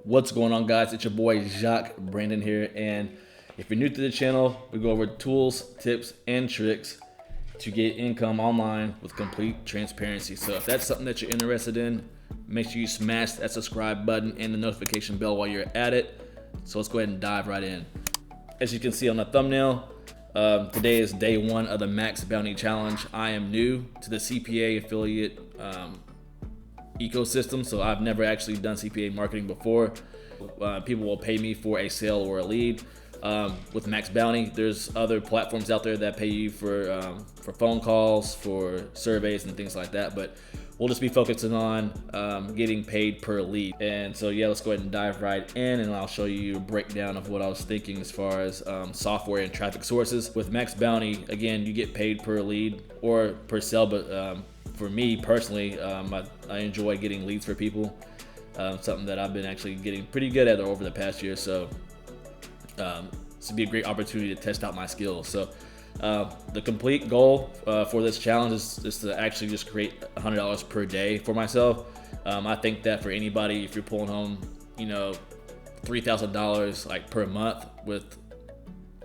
What's going on, guys? It's your boy Jacque Brandon here, and if you're new to the channel, we go over tools, tips, and tricks to get income online with complete transparency. So if that's something that you're interested in, make sure you smash that subscribe button and the notification bell while you're at it. So let's go ahead and dive right in. As you can see on the thumbnail, today is day one of the Max Bounty Challenge. I am new to the CPA affiliate ecosystem, so I've never actually done CPA marketing before. People will pay me for a sale or a lead. With Max Bounty, there's other platforms out there that pay you for phone calls, for surveys and things like that, but we'll just be focusing on getting paid per lead. And so yeah, let's go ahead and dive right in, and I'll show you a breakdown of what I was thinking as far as software and traffic sources. With Max Bounty, again, you get paid per lead or per sale, but for me personally, I enjoy getting leads for people, something that I've been actually getting pretty good at over the past year. So this would be a great opportunity to test out my skills. So the complete goal for this challenge is to actually just create $100 per day for myself. I think that for anybody, if you're pulling home, $3,000 like per month with,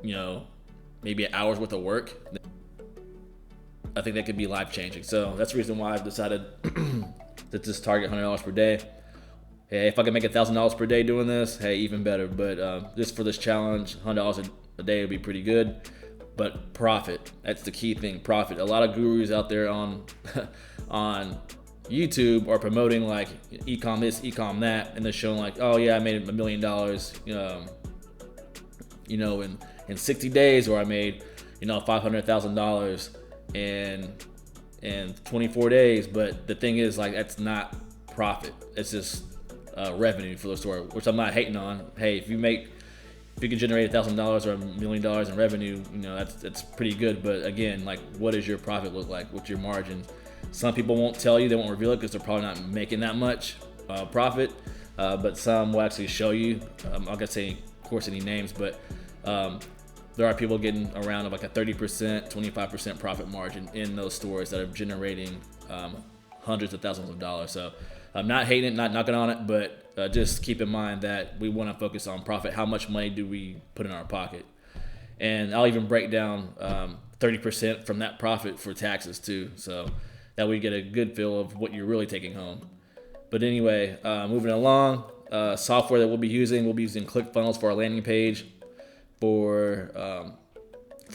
maybe an hour's worth of work, I think that could be life changing. So that's the reason why I've decided to just target $100 per day. Hey, if I can make $1,000 per day doing this, hey, even better. But just for this challenge, $100 a day would be pretty good. But profit, that's the key thing, profit. A lot of gurus out there on on YouTube are promoting like ecom this, ecom that, and they're showing like, oh yeah, I made $1 million, in 60 days, or I made, $500,000 in 24 days. But the thing is, like, that's not profit. It's just revenue for the store, which I'm not hating on. Hey, if you can generate $1,000 or $1 million in revenue, that's pretty good. But again, like, what does your profit look like? What's your margins? Some people won't tell you, they won't reveal it because they're probably not making that much profit. But some will actually show you. I'm not gonna say, of course, any names, but there are people getting around of like a 30%, 25% profit margin in those stores that are generating hundreds of thousands of dollars. So I'm not hating it, not knocking on it, but just keep in mind that we want to focus on profit. How much money do we put in our pocket? And I'll even break down 30% from that profit for taxes too, so that we get a good feel of what you're really taking home. But anyway, moving along, software that we'll be using ClickFunnels for our landing page, for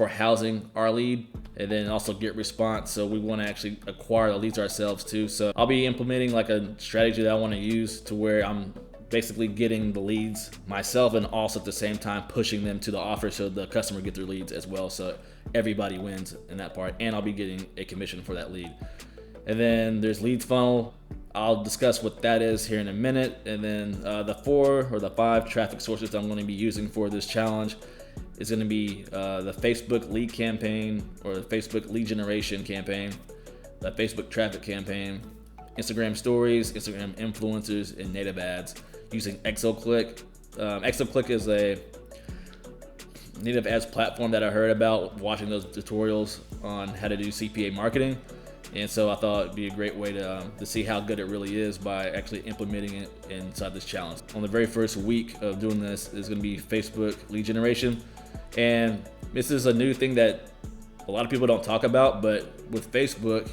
housing our lead, and then also get response. So we want to actually acquire the leads ourselves too. So I'll be implementing like a strategy that I want to use to where I'm basically getting the leads myself and also at the same time pushing them to the offer so the customer get their leads as well. So everybody wins in that part, and I'll be getting a commission for that lead. And then there's leads funnel. I'll discuss what that is here in a minute. And then the 4 or the 5 traffic sources I'm going to be using for this challenge is going to be the Facebook lead campaign, or the Facebook lead generation campaign, the Facebook traffic campaign, Instagram stories, Instagram influencers, and native ads using ExoClick. ExoClick is a native ads platform that I heard about watching those tutorials on how to do CPA marketing. And so I thought it'd be a great way to see how good it really is by actually implementing it inside this challenge. On the very first week of doing this is going to be Facebook lead generation. And this is a new thing that a lot of people don't talk about, but with Facebook,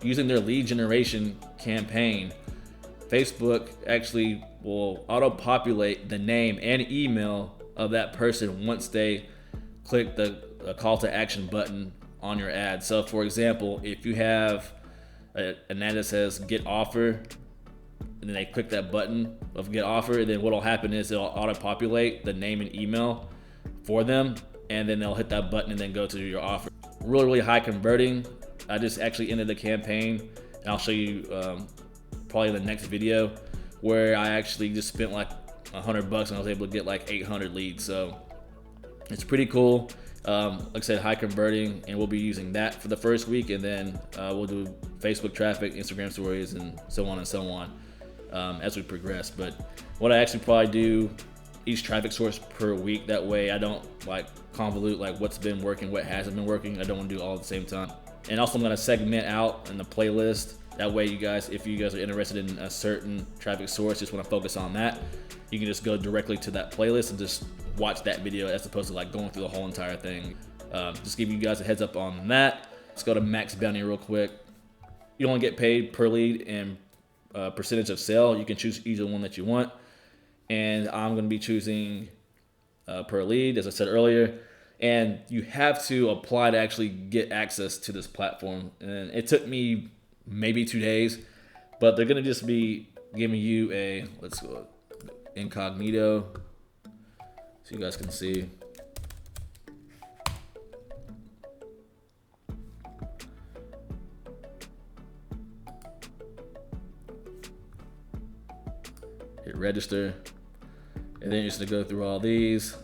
using their lead generation campaign, Facebook actually will auto-populate the name and email of that person once they click the call to action button on your ad. So for example, if you have an ad that says get offer, and then they click that button of get offer, and then what'll happen is it'll auto-populate the name and email for them, and then they'll hit that button and then go to your offer. Really high converting. I just actually ended the campaign, and I'll show you probably in the next video, where I actually just spent like $100 and I was able to get like 800 leads. So it's pretty cool. Like I said, high converting, and we'll be using that for the first week, and then we'll do Facebook traffic, Instagram stories, and so on and so on as we progress. But what I actually probably do each traffic source per week, that way I don't like convolute like what's been working, what hasn't been working. I don't want to do it all at the same time. And also I'm going to segment out in the playlist That way, you guys, if you guys are interested in a certain traffic source, just want to focus on that, you can just go directly to that playlist and just watch that video as opposed to like going through the whole entire thing. Just giving you guys a heads up on that. Let's go to max bounty real quick. You only get paid per lead and percentage of sale. You can choose either one that you want. And I'm going to be choosing per lead, as I said earlier. And you have to apply to actually get access to this platform. And it took me maybe 2 days, but they're going to just be giving you a, let's go incognito so you guys can see. Hit register, and then you're just gonna go through all these.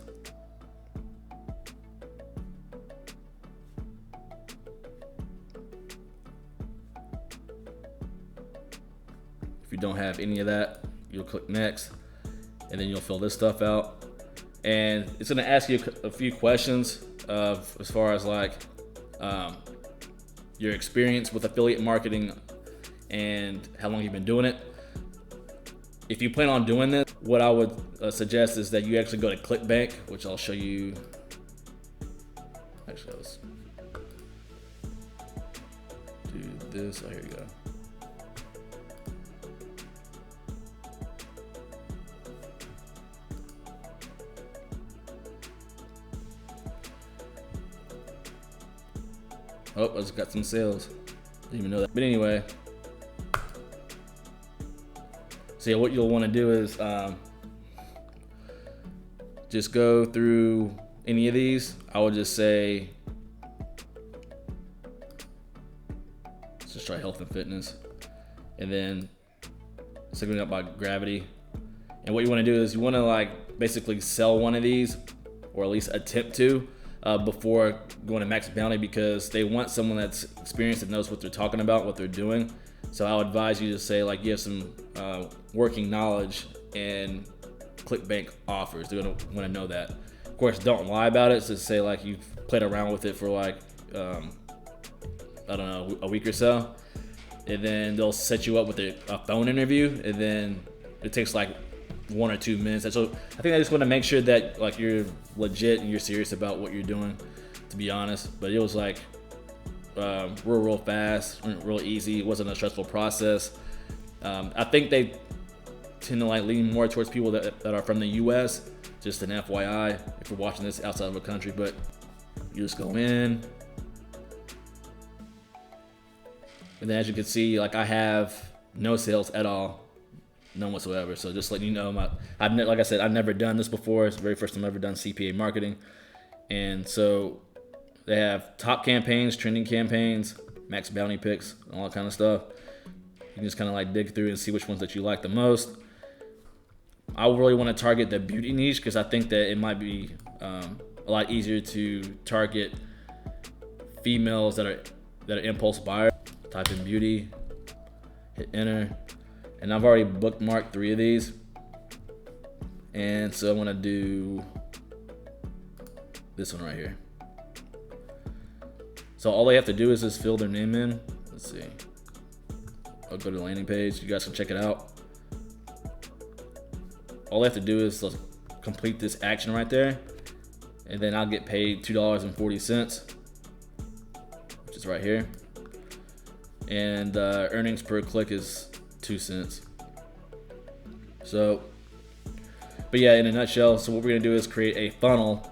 If you don't have any of that, you'll click next, and then you'll fill this stuff out. And it's gonna ask you a few questions of as far as like your experience with affiliate marketing and how long you've been doing it. If you plan on doing this, what I would suggest is that you actually go to ClickBank, which I'll show you. Actually, let's do this. Oh, here you go. Oh, I just got some sales. Didn't even know that. But anyway. So yeah, what you'll want to do is just go through any of these. I would just say, let's just try health and fitness, and then segment up by gravity. And what you want to do is you want to like basically sell one of these, or at least attempt to, before going to max bounty, because they want someone that's experienced and knows what they're talking about, what they're doing. So I would advise you to say like you have some working knowledge and ClickBank offers. They're gonna want to know that. Of course, don't lie about it. So say like you've played around with it for like I don't know, a week or so, and then they'll set you up with a phone interview, and then it takes like 1 or 2 minutes. And so I think I just want to make sure that like you're legit and you're serious about what you're doing, to be honest. But it was like real fast, real easy. It wasn't a stressful process. I think they tend to like lean more towards people that are from the US, just an FYI if you're watching this outside of a country. But you just go in, and then as you can see, like I have no sales at all, none whatsoever. So just letting you know, like I said, I've never done this before. It's the very first time I've ever done CPA marketing. And so they have top campaigns, trending campaigns, max bounty picks, all that kind of stuff. You can just kind of like dig through and see which ones that you like the most. I really want to target the beauty niche because I think that it might be a lot easier to target females that are impulse buyers. Type in beauty, hit enter, and I've already bookmarked 3 of these. And so I'm gonna do this one right here. So all they have to do is just fill their name in. Let's see. I'll go to the landing page. You guys can check it out. All they have to do is complete this action right there, and then I'll get paid $2.40, which is right here. And earnings per click is 2 cents. So, but yeah, in a nutshell, so what we're gonna do is create a funnel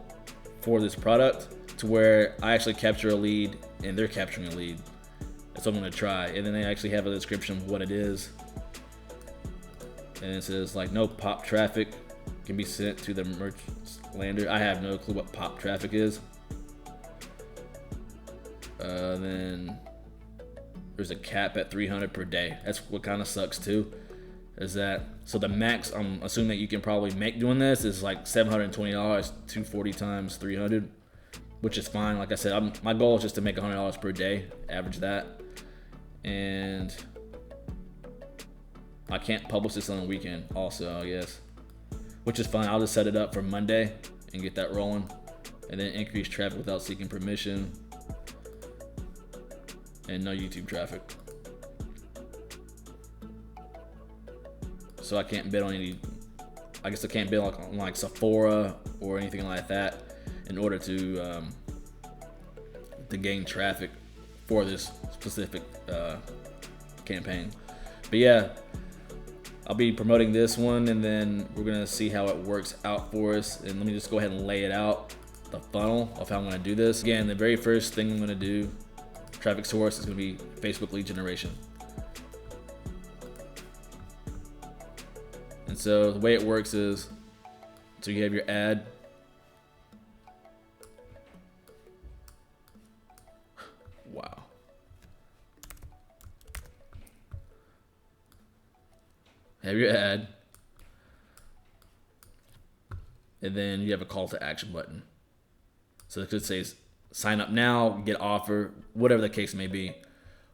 for this product to where I actually capture a lead and they're capturing a lead. That's what I'm gonna try. And then they actually have a description of what it is. And it says like no pop traffic can be sent to the merchant's lander. I have no clue what pop traffic is. Then there's a cap at 300 per day. That's what kind of sucks too. Is that so the max I'm assuming that you can probably make doing this is like $720, 240 times 300, which is fine. Like I said, my goal is just to make $100 per day, average that. And I can't publish this on the weekend also, I guess, which is fine. I'll just set it up for Monday and get that rolling, and then increase traffic without seeking permission, and no YouTube traffic. so I can't bid on any. I guess I can't bid on like Sephora or anything like that in order to gain traffic for this specific campaign. But yeah, I'll be promoting this one, and then we're gonna see how it works out for us. And let me just go ahead and lay it out, the funnel of how I'm gonna do this. Again, the very first thing I'm gonna do, traffic source, is gonna be Facebook lead generation. And so the way it works is, so you have your ad. Wow. Have your ad. And then you have a call to action button. So it could say sign up now, get offer, whatever the case may be.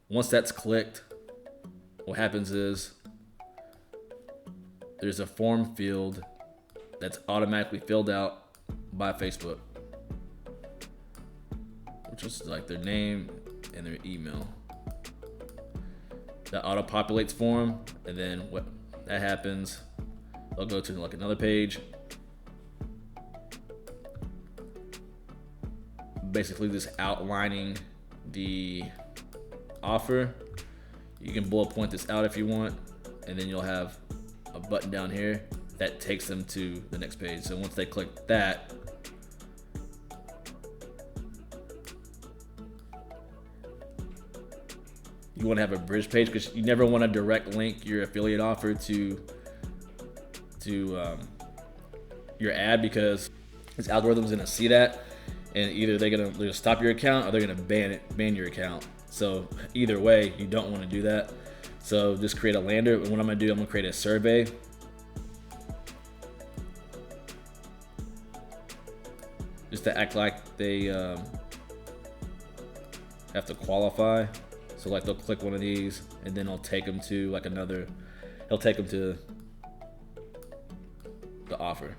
Once that's clicked, what happens is there's a form field that's automatically filled out by Facebook, which is like their name and their email. That auto-populates form, and then what that happens, they'll go to like another page, basically just outlining the offer. You can bullet point this out if you want, and then you'll have a button down here that takes them to the next page. So once they click that, you want to have a bridge page, because you never want to direct link your affiliate offer to your ad, because this algorithm's gonna see that, and either they're gonna stop your account or they're gonna ban your account. So either way, you don't want to do that. So just create a lander. And what I'm gonna do, I'm gonna create a survey. Just to act like they have to qualify. So like they'll click one of these, and then it'll take them to like another. It'll take them to the offer.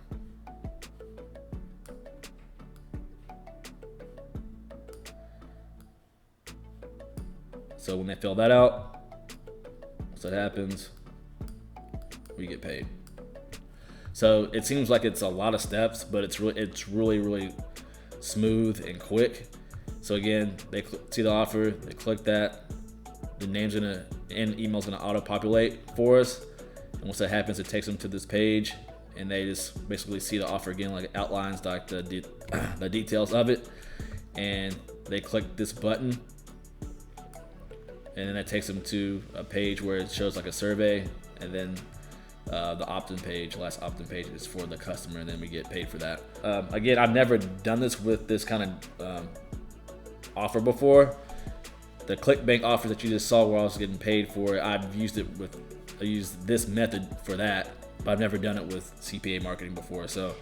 So when they fill that out, once that happens, we get paid. So it seems like it's a lot of steps, but it's really smooth and quick. So again, they see the offer, they click that, the name's gonna and email's gonna auto-populate for us. And once that happens, it takes them to this page, and they just basically see the offer again, like it outlines like the details of it, and they click this button, and then that takes them to a page where it shows like a survey, and then the opt-in page, last opt-in page is for the customer, and then we get paid for that. Again, I've never done this with this kind of offer before. The ClickBank offers that you just saw where I was getting paid for it, I used this method for that, but I've never done it with CPA marketing before. So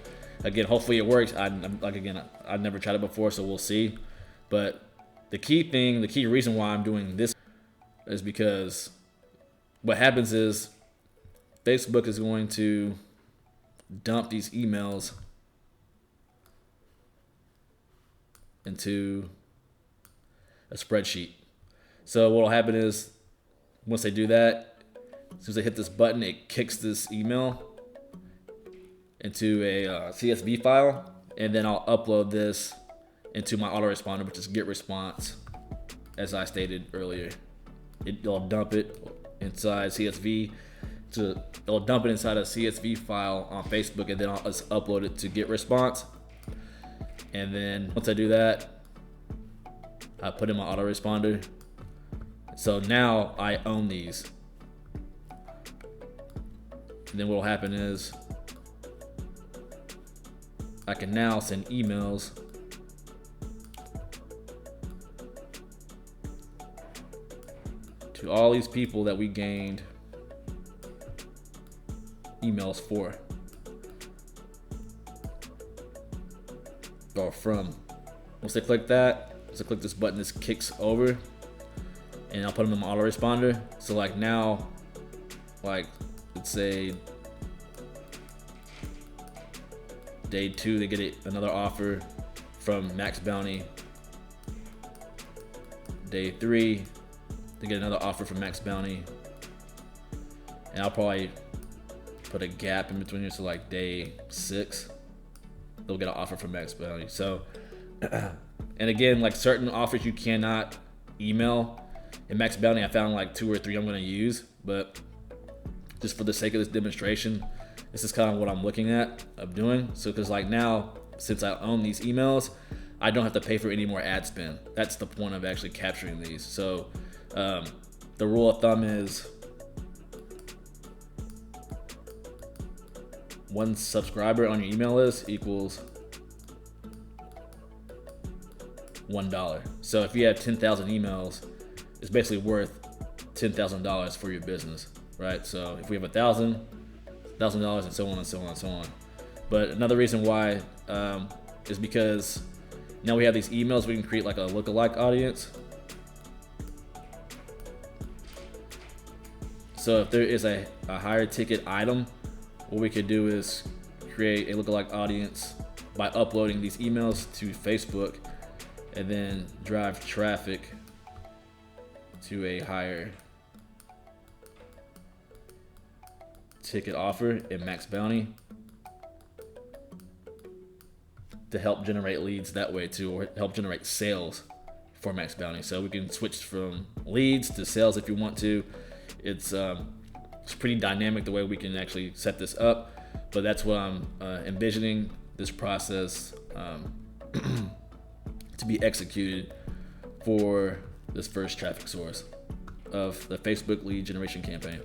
again, hopefully it works. I've never tried it before, so we'll see. But the key reason why I'm doing this is because what happens is Facebook is going to dump these emails into a spreadsheet. So what will happen is once they do that, as soon as they hit this button, it kicks this email into a CSV file, and then I'll upload this into my autoresponder, which is GetResponse, as I stated earlier. It'll dump it inside CSV. It'll dump it inside a CSV file on Facebook, and then I'll just upload it to GetResponse. And then once I do that, I put in my autoresponder. So now I own these. And then what will happen is I can now send emails to all these people that we gained emails for, or from. Once they click that, once they click this button, this kicks over, and I'll put them in my autoresponder. So like now, like let's say day 2, they get another offer from Max Bounty. Day 3, they get another offer from Max Bounty, and I'll probably put a gap in between here, so like day 6, they'll get an offer from Max Bounty. So, and again, like certain offers you cannot email. In Max Bounty, I found like 2 or 3 I'm going to use, but just for the sake of this demonstration, this is kind of what I'm looking at of doing. So, because like now, since I own these emails, I don't have to pay for any more ad spend. That's the point of actually capturing these. So, the rule of thumb is 1 subscriber on your email list equals $1. So if you have 10,000 emails, it's basically worth $10,000 for your business, right? So if we have $1,000, $1,000, and so on and so on and so on. But another reason why is because now we have these emails, we can create like a lookalike audience. So if there is a higher ticket item, what we could do is create a lookalike audience by uploading these emails to Facebook and then drive traffic to a higher ticket offer in Max Bounty to help generate leads that way too, or help generate sales for Max Bounty. So we can switch from leads to sales if you want to. It's pretty dynamic the way we can actually set this up, but that's what I'm envisioning this process to be executed for this first traffic source of the Facebook lead generation campaign.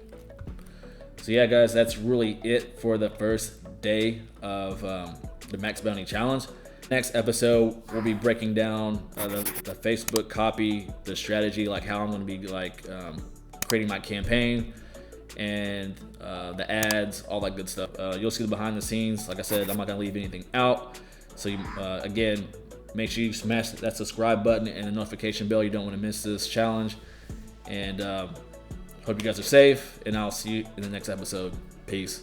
So yeah, guys, that's really it for the first day of the Max Bounty Challenge. Next episode, we'll be breaking down the Facebook copy, the strategy, like how I'm going to be like creating my campaign and the ads, all that good stuff. You'll see the behind the scenes. Like I said, I'm not going to leave anything out. So you, again, make sure you smash that subscribe button and the notification bell. You don't want to miss this challenge. And hope you guys are safe, and I'll see you in the next episode. Peace.